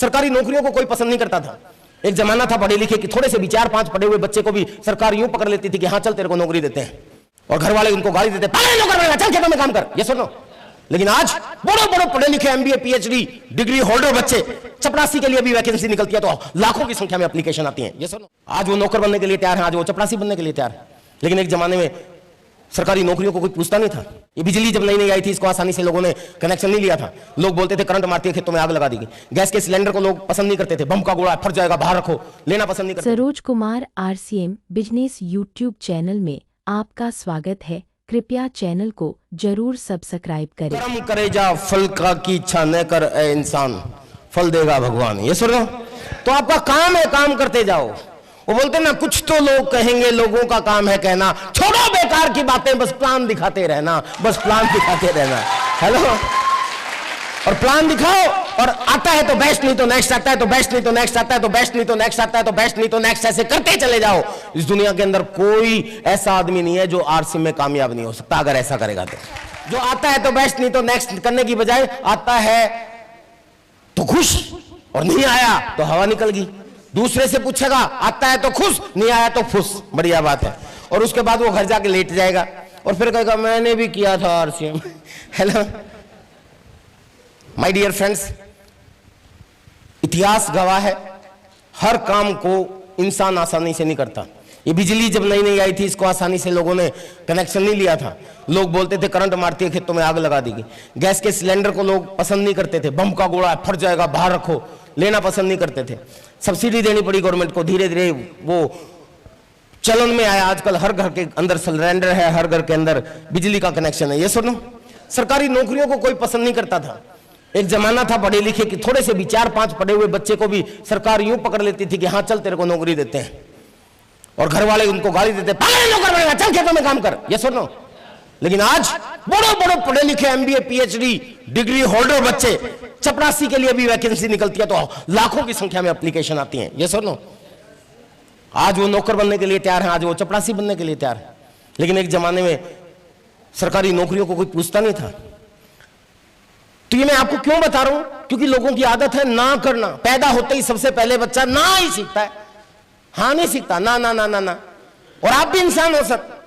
सरकारी नौकरियों को कोई पसंद नहीं करता था। एक जमाना था पढ़े लिखे कि थोड़े से भी 4-5 पढ़े हुए बच्चे को भी सरकार यूं पकड़ लेती थी कि हाँ चल तेरे को नौकरी देते हैं, और घर वाले उनको गाली देते, चल खेतों में काम कर, ये सुनो। लेकिन आज बड़े बड़े पढ़े लिखे MBA PhD डिग्री होल्डर बच्चे, चपरासी के लिए भी वैकेंसी निकलती है तो लाखों की संख्या में एप्लीकेशन आती है, ये सुनो। आज वो नौकर बनने के लिए तैयार है, आज वो चपरासी बनने के लिए तैयार है। लेकिन एक जमाने में सरकारी नौकरियों को कोई पूछता नहीं था। ये बिजली जब नई नई आई थी, इसको आसानी से लोगों ने कनेक्शन नहीं लिया था। लोग बोलते थे करंट मारती है खेतों में आग लगा देगी। गैस के सिलेंडर को लोग पसंद नहीं करते थे, बम का गोला फट जाएगा बाहर रखो, लेना पसंद नहीं करते। Saroj Kumar RCM business YouTube channel में आपका स्वागत है। कृपया चैनल को जरूर सब्सक्राइब करें। कर्म करे जा फल का की इच्छा न कर ए इंसान, फल देगा भगवान, ये सुनो। तो आपका काम है, काम करते जाओ। वो बोलते ना कुछ तो लोग कहेंगे, लोगों का काम है कहना, छोड़ो बेकार की बातें, बस प्लान दिखाते रहना, बस प्लान दिखाते रहना। हेलो, और प्लान दिखाओ, और आता है तो बेस्ट, नहीं तो नेक्स्ट आता है तो बेस्ट, नहीं तो नेक्स्ट आता है तो बेस्ट, नहीं तो नेक्स्ट आता है तो बेस्ट, नहीं तो नेक्स्ट, ऐसे करते चले जाओ। इस दुनिया के अंदर कोई ऐसा आदमी नहीं है जो RCM में कामयाब नहीं हो सकता अगर ऐसा करेगा तो। जो आता है तो बेस्ट, नहीं तो नेक्स्ट करने की बजाय आता है तो खुश, और नहीं आया तो हवा निकल गई। दूसरे से पूछेगा, आता है तो खुश, नहीं आया तो फुस, बढ़िया बात है। और उसके बाद वो घर जाके लेट जाएगा और फिर कहेगा मैंने भी किया था RCM। Hello my dear friends, इतिहास गवाह है, हर काम को इंसान आसानी से नहीं करता। ये बिजली जब नई नई आई थी, इसको आसानी से लोगों ने कनेक्शन नहीं लिया था। लोग बोलते थे करंट मारती है खेतों में आग लगा देगी। गैस के सिलेंडर को लोग पसंद नहीं करते थे, बम का गोला फट जाएगा बाहर रखो, लेना पसंद नहीं करते थे। सब्सिडी देनी पड़ी गवर्नमेंट को, धीरे धीरे वो चलन में आया। आजकल हर घर के अंदर सिलेंडर है, हर घर के अंदर बिजली का कनेक्शन है, ये सुनो। सरकारी नौकरियों को कोई पसंद नहीं करता था। एक जमाना था पढ़े लिखे कि थोड़े से भी 4-5 पढ़े हुए बच्चे को भी सरकार यूं पकड़ लेती थी कि हाँ चल तेरे को नौकरी देते हैं, और घर वाले उनको गाली देते, नौकर बनेगा, चल खेतों में काम कर, ये सुनो। लेकिन आज बड़े बड़े पढ़े लिखे MBA PhD डिग्री होल्डर बच्चे, चपरासी के लिए भी वैकेंसी निकलती है तो लाखों की संख्या में एप्लीकेशन आती है, ये सुनो। आज वो नौकर बनने के लिए तैयार है, आज वो चपरासी बनने के लिए तैयार है। लेकिन एक जमाने में सरकारी नौकरियों को कोई पूछता नहीं था। तो ये मैं आपको क्यों बता रहा हूं, क्योंकि लोगों की आदत है ना करना। पैदा होते ही सबसे पहले बच्चा ना ही सीखता है, हाँ नहीं सीखता, ना ना ना ना ना। और आप भी इंसान हो सकते।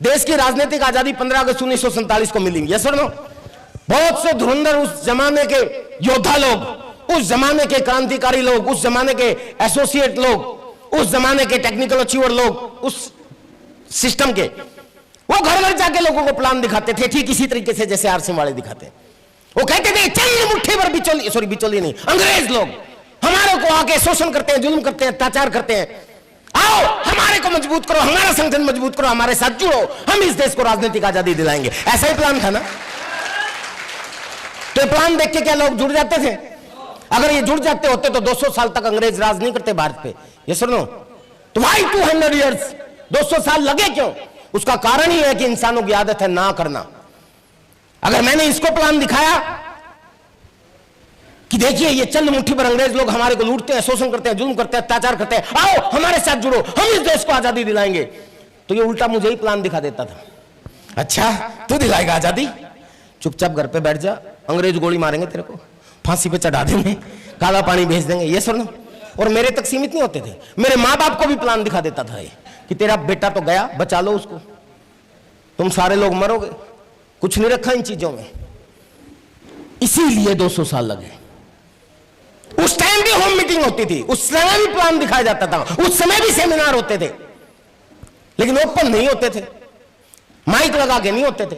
देश की राजनीतिक आजादी 15 अगस्त 1947 को मिली, ये सुनो। बहुत से धुरंधर उस जमाने के योद्धा लोग, उस जमाने के क्रांतिकारी लोग, उस जमाने के एसोसिएट लोग, उस जमाने के टेक्निकल अचीवर लोग, उस सिस्टम के, वो घर घर जाके लोगों को प्लान दिखाते थे, ठीक इसी तरीके से जैसे RCM वाले दिखाते। वो कहते थे चल मुट्ठी भर बिचौली, सॉरी बिचौली नहीं, अंग्रेज लोग हमारे को आके शोषण करते हैं, जुल्म करते हैं, अत्याचार करते हैं, आओ हमारे को मजबूत करो, हमारा संगठन मजबूत करो, हमारे साथ जुड़ो, हम इस देश को राजनीतिक आजादी दिलाएंगे। ऐसा ही प्लान था ना। तो प्लान देख के क्या लोग जुड़ जाते थे? अगर ये जुड़ जाते होते तो 200 साल तक अंग्रेज राज नहीं करते भारत पे, ये सुनो। तो भाई 200 ईयर्स, 200 साल लगे क्यों? उसका कारण ही है कि इंसानों की आदत है ना करना। अगर मैंने इसको प्लान दिखाया कि देखिए ये चंद मुट्ठी पर अंग्रेज लोग हमारे को लूटते हैं, शोषण करते हैं, जुल्म करते हैं, अत्याचार करते हैं, आओ हमारे साथ जुड़ो, हम इस देश को आजादी दिलाएंगे, तो ये उल्टा मुझे ही प्लान दिखा देता था। अच्छा तू दिलाएगा आजादी, चुपचाप घर पे बैठ जा, अंग्रेज गोली मारेंगे तेरे को, फांसी पे चढ़ा देंगे, काला पानी भेज देंगे, ये सुनो। और मेरे तक सीमित नहीं होते थे, मेरे माँ बाप को भी प्लान दिखा देता था ये कि तेरा बेटा तो गया, बचा लो उसको, तुम सारे लोग मरोगे। कुछ नहीं रखा इन चीजों में, इसीलिए 200 साल लगे। उस टाइम भी होम मीटिंग होती थी, उस समय भी प्लान दिखाया जाता था, उस समय भी सेमिनार होते थे, लेकिन ओपन नहीं होते थे, माइक लगा के नहीं होते थे,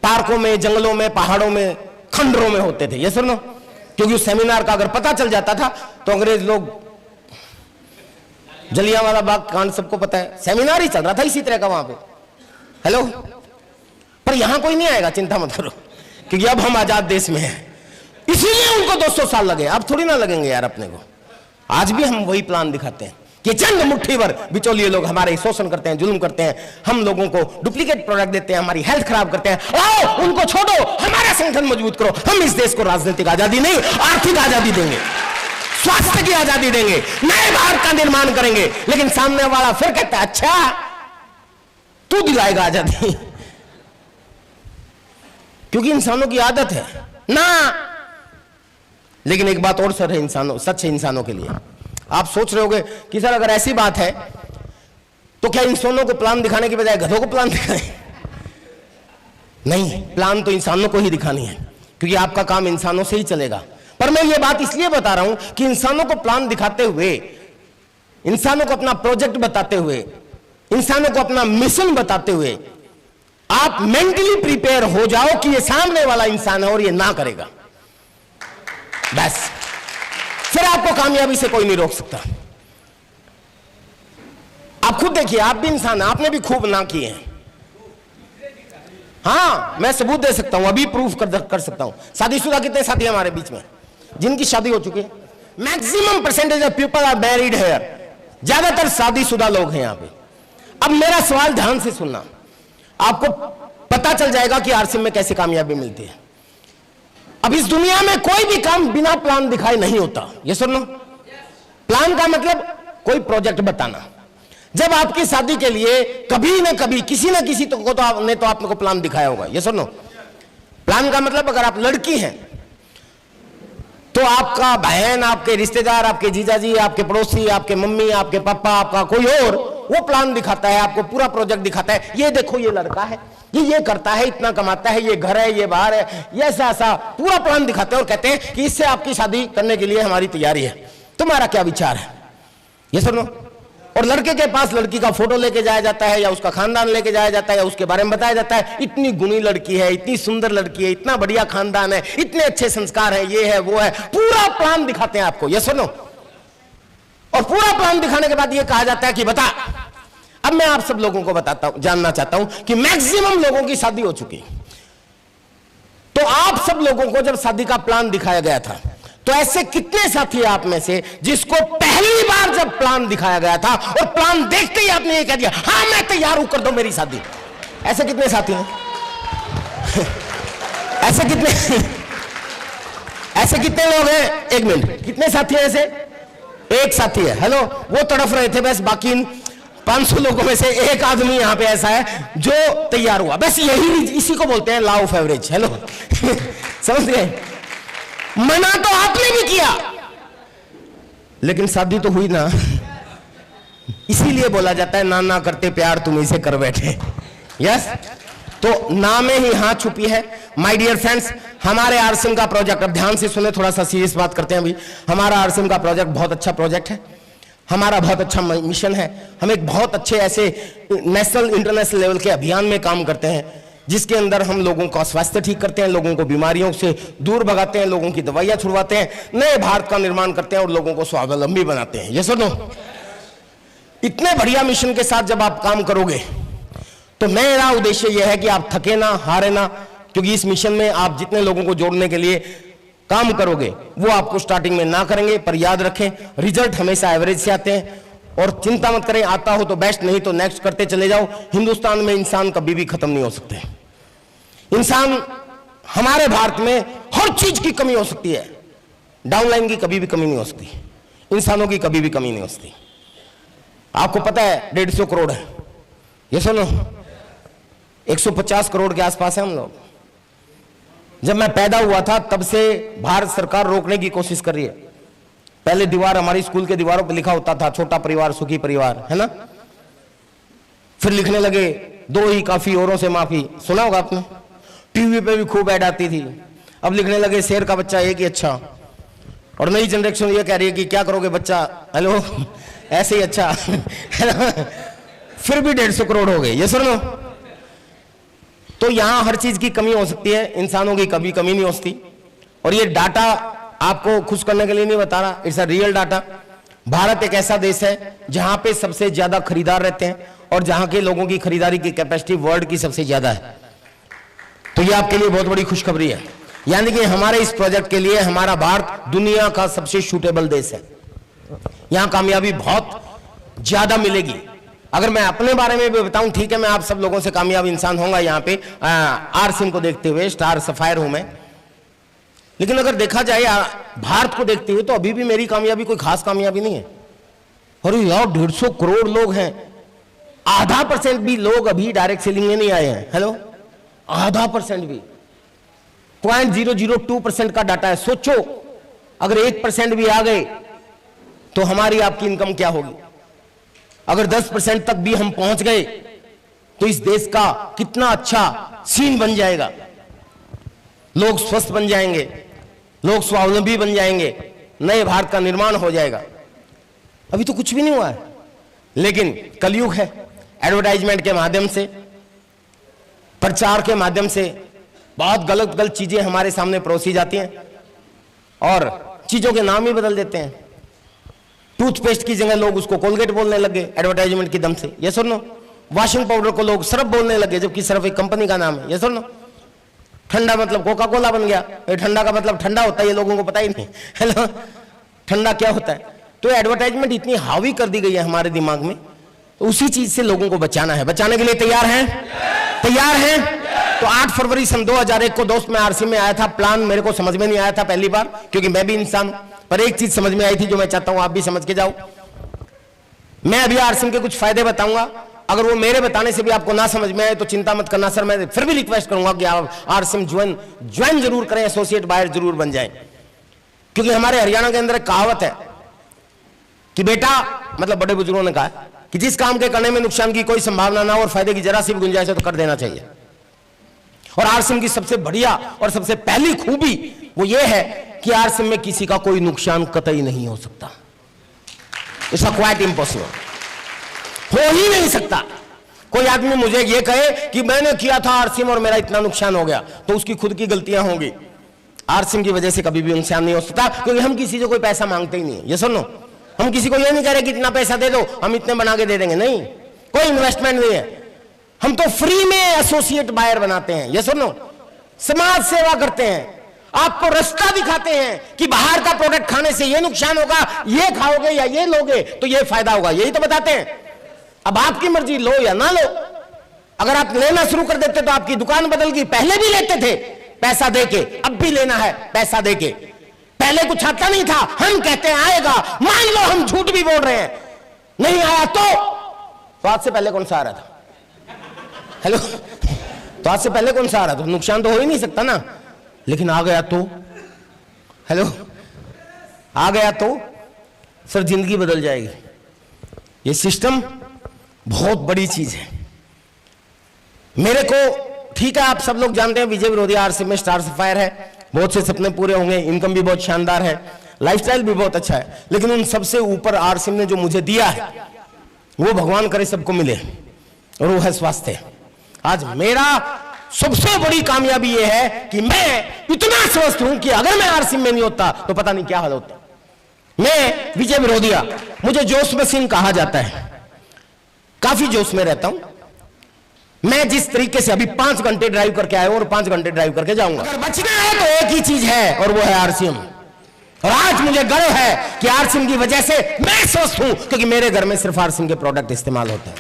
पार्कों में, जंगलों में, पहाड़ों में, खंडरों में होते थे, ये सुनो। क्योंकि उस सेमिनार का अगर पता चल जाता था तो अंग्रेज लोग, जलियांवाला बाग कांड सबको पता है, सेमिनार ही चल रहा था इसी तरह का वहां पे। हेलो, पर यहां कोई नहीं आएगा, चिंता मत करो, क्योंकि अब हम आजाद देश में हैं, इसीलिए उनको 200 साल लगे, अब थोड़ी ना लगेंगे यार अपने को। आज भी हम वही प्लान दिखाते हैं कि चंद मुट्ठी भर बिचौलिए लोग हमारे शोषण करते हैं, जुल्म करते हैं, हम लोगों को डुप्लीकेट प्रोडक्ट देते हैं, हमारी हेल्थ खराब करते हैं, आओ उनको छोड़ो, हमारा संगठन मजबूत करो, हम इस देश को राजनीतिक आजादी नहीं आर्थिक आजादी देंगे, स्वास्थ्य की आजादी देंगे, नए भारत का निर्माण करेंगे। लेकिन सामने वाला फिर कहता है अच्छा तू दिलाएगा आजादी, क्योंकि इंसानों की आदत है ना। लेकिन एक बात और सर है इंसानों, सच है इंसानों के लिए। आप सोच रहे होगे कि सर अगर ऐसी बात है तो क्या इंसानों को प्लान दिखाने की बजाय गधों को प्लान दिखाएं? नहीं, प्लान तो इंसानों को ही दिखानी है, क्योंकि आपका काम इंसानों से ही चलेगा। पर मैं ये बात इसलिए बता रहा हूं कि इंसानों को प्लान दिखाते हुए, इंसानों को अपना प्रोजेक्ट बताते हुए, इंसानों को अपना मिशन बताते हुए आप मेंटली प्रिपेयर हो जाओ कि ये सामने वाला इंसान है और ये ना करेगा, बस फिर आपको कामयाबी से कोई नहीं रोक सकता। आप खुद देखिए, आप भी इंसान हैं, आपने भी खूब ना किए हैं। हाँ, मैं सबूत दे सकता हूं, अभी प्रूफ कर सकता हूं। शादीशुदा कितने साथी हैं हमारे बीच में जिनकी शादी हो चुकी है? Maximum percentage of people are married here, ज्यादातर शादीशुदा लोग हैं यहां पे। अब मेरा सवाल ध्यान से सुनना, आपको पता चल जाएगा कि आरसीएम में कैसे कामयाबी मिलती है। अब इस दुनिया में कोई भी काम बिना प्लान दिखाए नहीं होता, ये सुनो। प्लान का मतलब कोई प्रोजेक्ट बताना। जब आपकी शादी के लिए कभी ना कभी किसी ना किसी को तो आपने आपको प्लान दिखाया होगा, ये सुनो। प्लान का मतलब अगर आप लड़की हैं तो आपका बहन, आपके रिश्तेदार, आपके जीजाजी, आपके पड़ोसी, आपके मम्मी, आपके पापा, आपका कोई और, वो प्लान दिखाता है आपको, पूरा प्रोजेक्ट दिखाता है। ये देखो ये लड़का है, ये करता है, इतना कमाता है, ये घर है, ये बाहर है, ये ऐसा पूरा प्लान दिखाते हैं और कहते हैं कि इससे आपकी शादी करने के लिए हमारी तैयारी है। तुम्हारा क्या विचार है? ये सुनो। और लड़के के पास लड़की का फोटो लेके जाया जाता है, या उसका खानदान लेके जाया जाता है, या उसके बारे में बताया जाता है, इतनी गुणी लड़की है, इतनी सुंदर लड़की है, इतना बढ़िया खानदान है, इतने अच्छे संस्कार है, ये है वो है, पूरा प्लान दिखाते हैं आपको, ये सुनो। और पूरा प्लान दिखाने के बाद ये कहा जाता है कि बता। अब मैं आप सब लोगों को बताता हूं, जानना चाहता हूं कि मैक्सिमम लोगों की शादी हो चुकी, तो आप सब लोगों को जब शादी का प्लान दिखाया गया था, तो ऐसे कितने साथी हैं आप में से जिसको पहली बार जब प्लान दिखाया गया था और प्लान देखते ही आपने ये कह दिया, हां मैं तैयार हूं, कर दो मेरी शादी? ऐसे कितने साथी हैं? ऐसे कितने लोग हैं? एक मिनट, कितने साथी हैं ऐसे? एक साथी है। हेलो, वो तड़फ रहे थे, बस बाकी 500 लोगों में से एक आदमी यहां पे ऐसा है जो तैयार हुआ, बस यही, इसी को बोलते हैं लॉ ऑफ एवरेज। हेलो समझ गए? मना तो आपने भी किया, लेकिन शादी तो हुई ना। इसीलिए बोला जाता है ना ना करते प्यार तुम इसे कर बैठे। यस, तो ना में ही हां छुपी है। माय डियर फ्रेंड्स, हमारे आरसीएम का प्रोजेक्ट, अब ध्यान से सुने, थोड़ा सा सीरियस बात करते हैं अभी। हमारा आरसीएम का प्रोजेक्ट बहुत अच्छा प्रोजेक्ट है, हमारा बहुत अच्छा मिशन है। हम एक बहुत अच्छे ऐसे नेशनल इंटरनेशनल लेवल के अभियान में काम करते हैं, जिसके अंदर हम लोगों का स्वास्थ्य ठीक करते हैं, लोगों को बीमारियों से दूर भगाते हैं, लोगों की दवाइयां छुड़वाते हैं, नए भारत का निर्माण करते हैं और लोगों को स्वावलंबी बनाते हैं। ये सुनो, इतने बढ़िया मिशन के साथ जब आप काम करोगे तो मेरा उद्देश्य यह है कि आप थके ना, हारे ना, क्योंकि इस मिशन में आप जितने लोगों को जोड़ने के लिए काम करोगे वो आपको स्टार्टिंग में ना करेंगे, पर याद रखें रिजल्ट हमेशा एवरेज से आते हैं। और चिंता मत करें, आता हो तो बेस्ट, नहीं तो नेक्स्ट करते चले जाओ। हिंदुस्तान में इंसान कभी भी खत्म नहीं हो सकते। इंसान, हमारे भारत में हर चीज की कमी हो सकती है, डाउनलाइन की कभी भी कमी नहीं हो सकती, इंसानों की कभी भी कमी नहीं हो सकती। आपको पता है 150 करोड़ है, ये सुनो, 150 करोड़ के आसपास है हम लोग। जब मैं पैदा हुआ था तब से भारत सरकार रोकने की कोशिश कर रही है। पहले दीवार, हमारी स्कूल के दीवारों पर लिखा होता था छोटा परिवार सुखी परिवार, है ना। फिर लिखने लगे दो ही काफी औरों से माफी, सुना होगा आपने, टीवी पे भी खूब ऐड आती थी। अब लिखने लगे शेर का बच्चा एक ही अच्छा, और नई जनरेशन ये कह रही है कि क्या करोगे बच्चा, हेलो ऐसे ही अच्छा है ना। फिर भी 150 करोड़ हो गए, ये सुनो। तो यहां हर चीज की कमी हो सकती है, इंसानों की कभी कमी नहीं हो सकती। और ये डाटा आपको खुश करने के लिए नहीं बता रहा, it's a real data. Bharat एक ऐसा देश है जहां पे सबसे ज्यादा खरीदार रहते हैं और जहां के लोगों की खरीदारी की कैपेसिटी वर्ल्ड की सबसे ज्यादा है। तो ये आपके लिए बहुत बड़ी खुशखबरी है, यानी कि हमारे इस प्रोजेक्ट के लिए हमारा भारत दुनिया का सबसे सूटेबल देश है। यहां कामयाबी बहुत ज्यादा मिलेगी। अगर मैं अपने बारे में भी बताऊं, ठीक है, मैं आप सब लोगों से कामयाब इंसान होऊंगा यहाँ पे आरसीएम को देखते हुए, स्टार सफायर हूं मैं। लेकिन अगर देखा जाए भारत को देखते हुए तो अभी भी मेरी कामयाबी कोई खास कामयाबी नहीं है। अरे यार 150 करोड़ लोग हैं, आधा % भी लोग अभी डायरेक्ट सेलिंग में नहीं आए हैं। हेलो, आधा % भी, 0.002% का डाटा है। सोचो अगर 1% भी आ गए तो हमारी आपकी इनकम क्या होगी? अगर 10% तक भी हम पहुंच गए तो इस देश का कितना अच्छा सीन बन जाएगा। लोग स्वस्थ बन जाएंगे, लोग स्वावलंबी बन जाएंगे, नए भारत का निर्माण हो जाएगा। अभी तो कुछ भी नहीं हुआ है, लेकिन कलयुग है। एडवर्टाइजमेंट के माध्यम से, प्रचार के माध्यम से बहुत गलत गलत चीजें हमारे सामने परोसी जाती हैं और चीजों के नाम ही बदल देते हैं। टूथपेस्ट की जगह लोग उसको कोलगेट बोलने लगे एडवर्टाइजमेंट की दम से, ये सुन लो। वॉशिंग पाउडर को लोग सरफ बोलने लगे, जबकि सरफ एक कंपनी का नाम है, ये सुन लो। ठंडा मतलब कोका कोला बन गया। ठंडा का मतलब ठंडा होता है, ये लोगों को पता ही नहीं। हेलो, ठंडा क्या होता है? तो एडवर्टाइजमेंट इतनी हावी कर दी गई है हमारे दिमाग में, तो उसी चीज से लोगों को बचाना है। बचाने के लिए तैयार हैं? तैयार हैं? तो 8 फरवरी सन 2001 को दोस्त मैं आरसी में आया था। प्लान मेरे को समझ में नहीं आया था पहली बार, क्योंकि मैं भी इंसान हूं, पर एक चीज समझ में आई थी जो मैं चाहता हूं आप भी समझ के जाओ। मैं अभी आरसीएम के कुछ फायदे बताऊंगा, अगर वो मेरे बताने से भी आपको ना समझ में आए तो चिंता मत करना सर, मैं फिर भी रिक्वेस्ट करूंगा कि आप आरसीएम ज्वाइन जरूर करें, एसोसिएट बायर जरूर बन जाएं। क्योंकि हमारे हरियाणा के अंदर एक कहावत है कि बेटा, मतलब बड़े बुजुर्गों ने कहा कि जिस काम के करने में नुकसान की कोई संभावना ना हो और फायदे की जरा सी भी गुंजाइश है तो कर देना चाहिए। और आरसीएम की सबसे बढ़िया और सबसे पहली खूबी वो ये है कि आरसीएम में किसी का कोई नुकसान कतई नहीं हो सकता। इट्स क्वाइट इम्पॉसिबल, हो ही नहीं सकता। कोई आदमी मुझे ये कहे कि मैंने किया था आरसीएम और मेरा इतना नुकसान हो गया, तो उसकी खुद की गलतियां होंगी। आरसीएम की वजह से कभी भी नुकसान नहीं हो सकता, क्योंकि हम किसी से कोई पैसा मांगते ही नहीं है। ये सुनो, हम किसी को ये नहीं कह रहे कि इतना पैसा दे दो, हम इतने बना के दे देंगे, नहीं, कोई इन्वेस्टमेंट नहीं है। हम तो फ्री में एसोसिएट बायर बनाते हैं। ये सुनो, समाज सेवा करते हैं, आपको रास्ता दिखाते हैं कि बाहर का प्रोडक्ट खाने से ये नुकसान होगा, ये खाओगे या ये लोगे तो ये फायदा होगा, यही तो बताते हैं। अब आपकी मर्जी, लो या ना लो। अगर आप लेना शुरू कर देते तो आपकी दुकान बदल गई। पहले भी लेते थे पैसा देके, अब भी लेना है पैसा देके। पहले कुछ आता नहीं था, हम कहते हैं आएगा, मान लो हम झूठ भी बोल रहे हैं, नहीं आया तो आज से पहले कौन सा आ रहा था? हेलो, तो आज से पहले कौन सा आ रहा था? नुकसान तो हो ही नहीं सकता ना। लेकिन आ गया तो, हेलो, आ गया तो सर जिंदगी बदल जाएगी। ये सिस्टम बहुत बड़ी चीज है। मेरे को, ठीक है, आप सब लोग जानते हैं विजय विरोधिया आरसीएम में स्टार सफायर है, बहुत से सपने पूरे होंगे, इनकम भी बहुत शानदार है, लाइफस्टाइल भी बहुत अच्छा है। लेकिन उन सबसे ऊपर आरसीएम ने जो मुझे दिया है वो भगवान करे सबको मिले, और वो है स्वास्थ्य। आज मेरा सबसे बड़ी कामयाबी ये है कि मैं इतना स्वस्थ हूं कि अगर मैं आरसीएम में नहीं होता तो पता नहीं क्या हाल होता। मैं विजय विरोधिया, मुझे जोश मशीन कहा जाता है, काफी जोश में रहता हूं। मैं जिस तरीके से अभी 5 घंटे ड्राइव करके आया हूं और 5 घंटे ड्राइव करके जाऊंगा। अगर बचना है तो एक ही चीज है और वो है आरसीएम। और आज मुझे गर्व है कि आरसीएम की वजह से मैं स्वस्थ हूं, क्योंकि मेरे घर में सिर्फ आरसीएम के प्रोडक्ट इस्तेमाल होते हैं।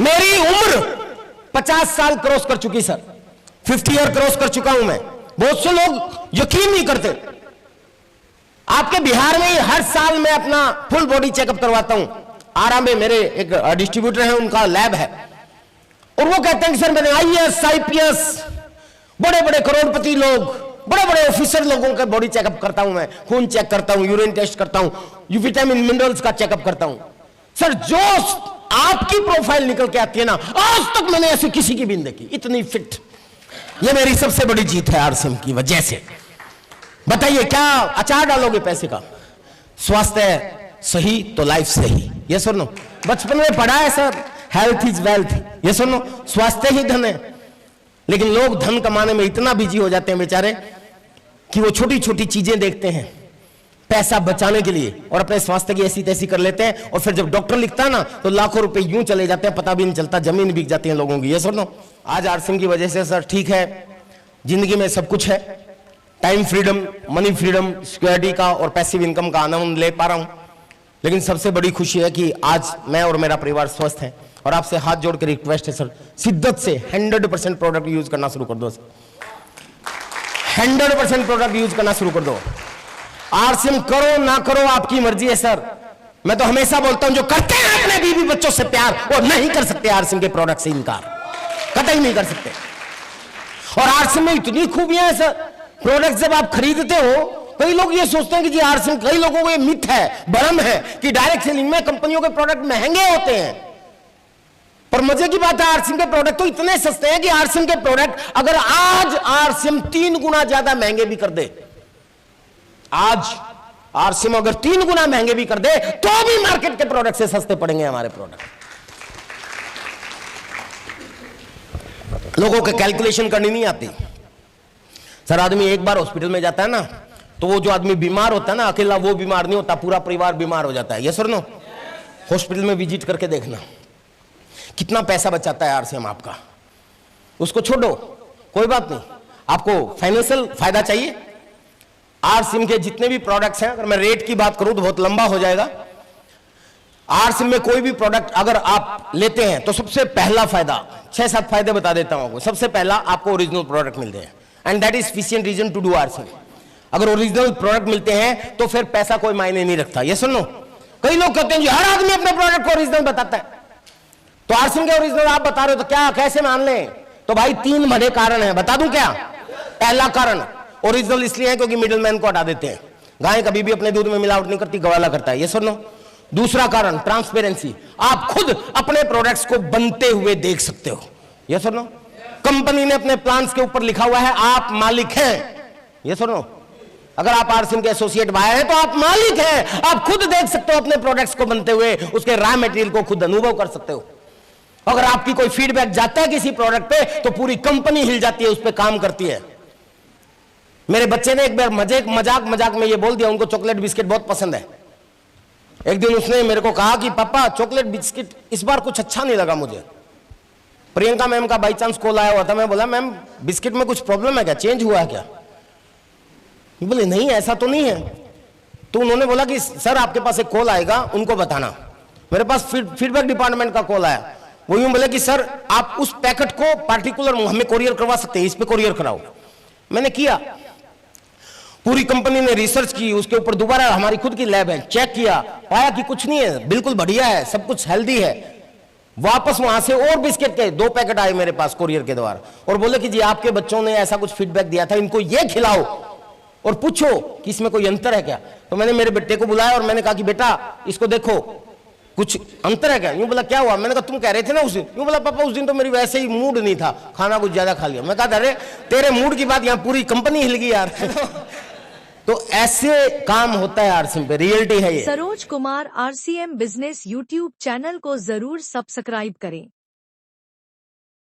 मेरी उम्र 50 साल क्रॉस कर चुकी सर, 50 ईयर क्रॉस कर चुका हूं मैं। बहुत से लोग यकीन नहीं करते। आपके बिहार में ही हर साल मैं अपना फुल बॉडी चेकअप करवाता हूं। आरा में मेरे एक डिस्ट्रीब्यूटर है, उनका लैब है, और वो कहते हैं कि सर मैंने आईएएस, आईपीएस, बड़े बड़े करोड़पति लोग, बड़े बड़े ऑफिसर लोगों का बॉडी चेकअप करता हूं मैं, खून चेक करता हूं, यूरिन टेस्ट करता हूं, विटामिन मिनरल्स का चेकअप करता हूं। सर जो आपकी प्रोफाइल निकल के आती है ना, आज तक मैंने ऐसी किसी की भी नहीं देखी, इतनी फिट। ये मेरी सबसे बड़ी जीत है आरसीएम की वजह से। बताइए क्या अचार डालोगे पैसे का? स्वास्थ्य सही तो लाइफ सही। ये सुनो, बचपन में पढ़ा है सर, हेल्थ इज वेल्थ। ये सुनो, स्वास्थ्य ही धन है। लेकिन लोग धन कमाने में इतना बिजी हो जाते हैं बेचारे कि वो छोटी छोटी चीजें देखते हैं पैसा बचाने के लिए और अपने स्वास्थ्य की ऐसी तैसी कर लेते हैं। और फिर जब डॉक्टर लिखता है ना तो लाखों रुपए यूं चले जाते हैं, पता भी नहीं चलता, जमीन बिक जाती है लोगों की। ये सुनो, आज आरसीएम की वजह से सर ठीक है, जिंदगी में सब कुछ है, time freedom, money freedom, security का और पैसिव इनकम का आनंद ले पा रहा हूं। लेकिन सबसे बड़ी खुशी है कि आज मैं और मेरा परिवार स्वस्थ है। और आपसे हाथ जोड़ के रिक्वेस्ट है सर, शिद्दत से 100% प्रोडक्ट यूज करना शुरू कर दो सर, 100% प्रोडक्ट यूज करना शुरू कर दो। आरसीएम करो ना करो आपकी मर्जी है सर। मैं तो हमेशा बोलता हूं जो करते हैं अपने बीवी बच्चों से प्यार, वो नहीं कर सकते आरसीएम के प्रोडक्ट से इनकार, कतई नहीं कर सकते। और आरसीएम में इतनी खूबियां हैं सर प्रोडक्ट जब आप खरीदते हो, कई लोग ये सोचते हैं कि जी आरसीएम, कई लोगों को ये मिथ है, भ्रम है कि डायरेक्ट सेलिंग में कंपनियों के प्रोडक्ट महंगे होते हैं। पर मजे की बात है, आरसीएम के प्रोडक्ट तो इतने सस्ते हैं कि आरसीएम के प्रोडक्ट अगर आज आरसीएम 3 गुना ज्यादा महंगे भी कर दे, आज आरसीएम अगर 3 गुना महंगे भी कर दे, तो भी मार्केट के प्रोडक्ट से सस्ते पड़ेंगे हमारे प्रोडक्ट। लोगों को कैलकुलेशन करनी नहीं आती। सर आदमी एक बार हॉस्पिटल में जाता है ना, तो वो जो आदमी बीमार होता है ना, अकेला वो बीमार नहीं होता, पूरा परिवार बीमार हो जाता है। यस और नो? हॉस्पिटल में विजिट करके देखना कितना पैसा बचाता है आरसीएम आपका। उसको छोड़ो, कोई बात नहीं, आपको फाइनेंशियल फायदा चाहिए। आरसीएम के जितने भी प्रोडक्ट्स हैं, अगर मैं रेट की बात करूं तो बहुत लंबा हो जाएगा। आरसीएम में कोई भी प्रोडक्ट अगर आप लेते हैं तो सबसे पहला फायदा, 6-7 फायदे बता देता हूं आपको। सबसे पहला, आपको ओरिजिनल प्रोडक्ट मिलते हैं, and that is sufficient reason to do RCM. अगर ओरिजिनल प्रोडक्ट मिलते हैं तो फिर पैसा कोई मायने नहीं रखता। ये सुनो, कई लोग कहते हैं जी हर आदमी अपने प्रोडक्ट को ओरिजिनल बताता है, तो आरसीएम के ओरिजिनल आप बता रहे हो तो क्या कैसे मान लें? तो भाई 3 बड़े कारण हैं, बता दूं क्या? पहला कारण, ओरिजिनल इसलिए है क्योंकि मिडिलमैन को हटा देते हैं। गाय कभी भी अपने दूध में मिलावट नहीं करती, गवाला करता है। ये सुनो। दूसरा कारण, ट्रांसपेरेंसी, आप खुद अपने प्रोडक्ट्स को बनते हुए देख सकते हो। ये सुनो, कंपनी ने अपने प्लान्स के ऊपर लिखा हुआ है आप मालिक हैं। ये सुनो, अगर आप आरसीएम के एसोसिएट बायर हैं तो आप मालिक हैं, आप खुद देख सकते हो अपने प्रोडक्ट्स को बनते हुए, उसके रॉ मटेरियल को खुद अनुभव कर सकते हो। अगर आपकी कोई फीडबैक जाता है किसी प्रोडक्ट पे तो पूरी कंपनी हिल जाती है, उस पर काम करती है। मेरे बच्चे ने एक बार मजाक में ये बोल दिया, उनको चॉकलेट बिस्किट बहुत पसंद है। एक दिन उसने मेरे को कहा कि पापा चॉकलेट बिस्किट इस बार कुछ अच्छा नहीं लगा मुझे। प्रियंका मैम का बाई चांस कॉल आया हुआ था। मैं बोला मैम बिस्किट में कुछ प्रॉब्लम है क्या, चेंज हुआ है क्या? बोले नहीं ऐसा तो नहीं है। तो उन्होंने बोला कि सर आपके पास एक कॉल आएगा, उनको बताना। मेरे पास फीडबैक डिपार्टमेंट का कॉल आया। वो यूं बोले कि सर आप उस पैकेट को पार्टिकुलर हमें कोरियर करवा सकते हैं, इस पे कोरियर कराओ। मैंने किया, पूरी कंपनी ने रिसर्च की, उसके ऊपर दोबारा हमारी खुद की लैब है, चेक किया, पाया कि कुछ नहीं है, बिल्कुल बढ़िया है, सब कुछ हेल्दी है। वापस वहां से और बिस्किट के 2 पैकेट आए मेरे पास कोरियर के द्वारा, और बोले कि जी आपके बच्चों ने ऐसा कुछ फीडबैक दिया था, इनको ये खिलाओ और पूछो कि इसमें कोई अंतर है क्या। तो मैंने मेरे बेटे को बुलाया और मैंने कहा कि बेटा इसको देखो कुछ अंतर है क्या? यूं बोला क्या हुआ? मैंने कहा तुम कह रहे थे ना उस दिन। यूं बोला पापा उस दिन तो मेरी वैसे ही मूड नहीं था, खाना कुछ ज्यादा खा लिया। मैं कहा अरे तेरे मूड की बात यहाँ पूरी कंपनी हिल गई यार। तो ऐसे काम होता है आरसीएम पे, रियलिटी है ये। Saroj Kumar RCM business YouTube channel को जरूर सब्सक्राइब करें।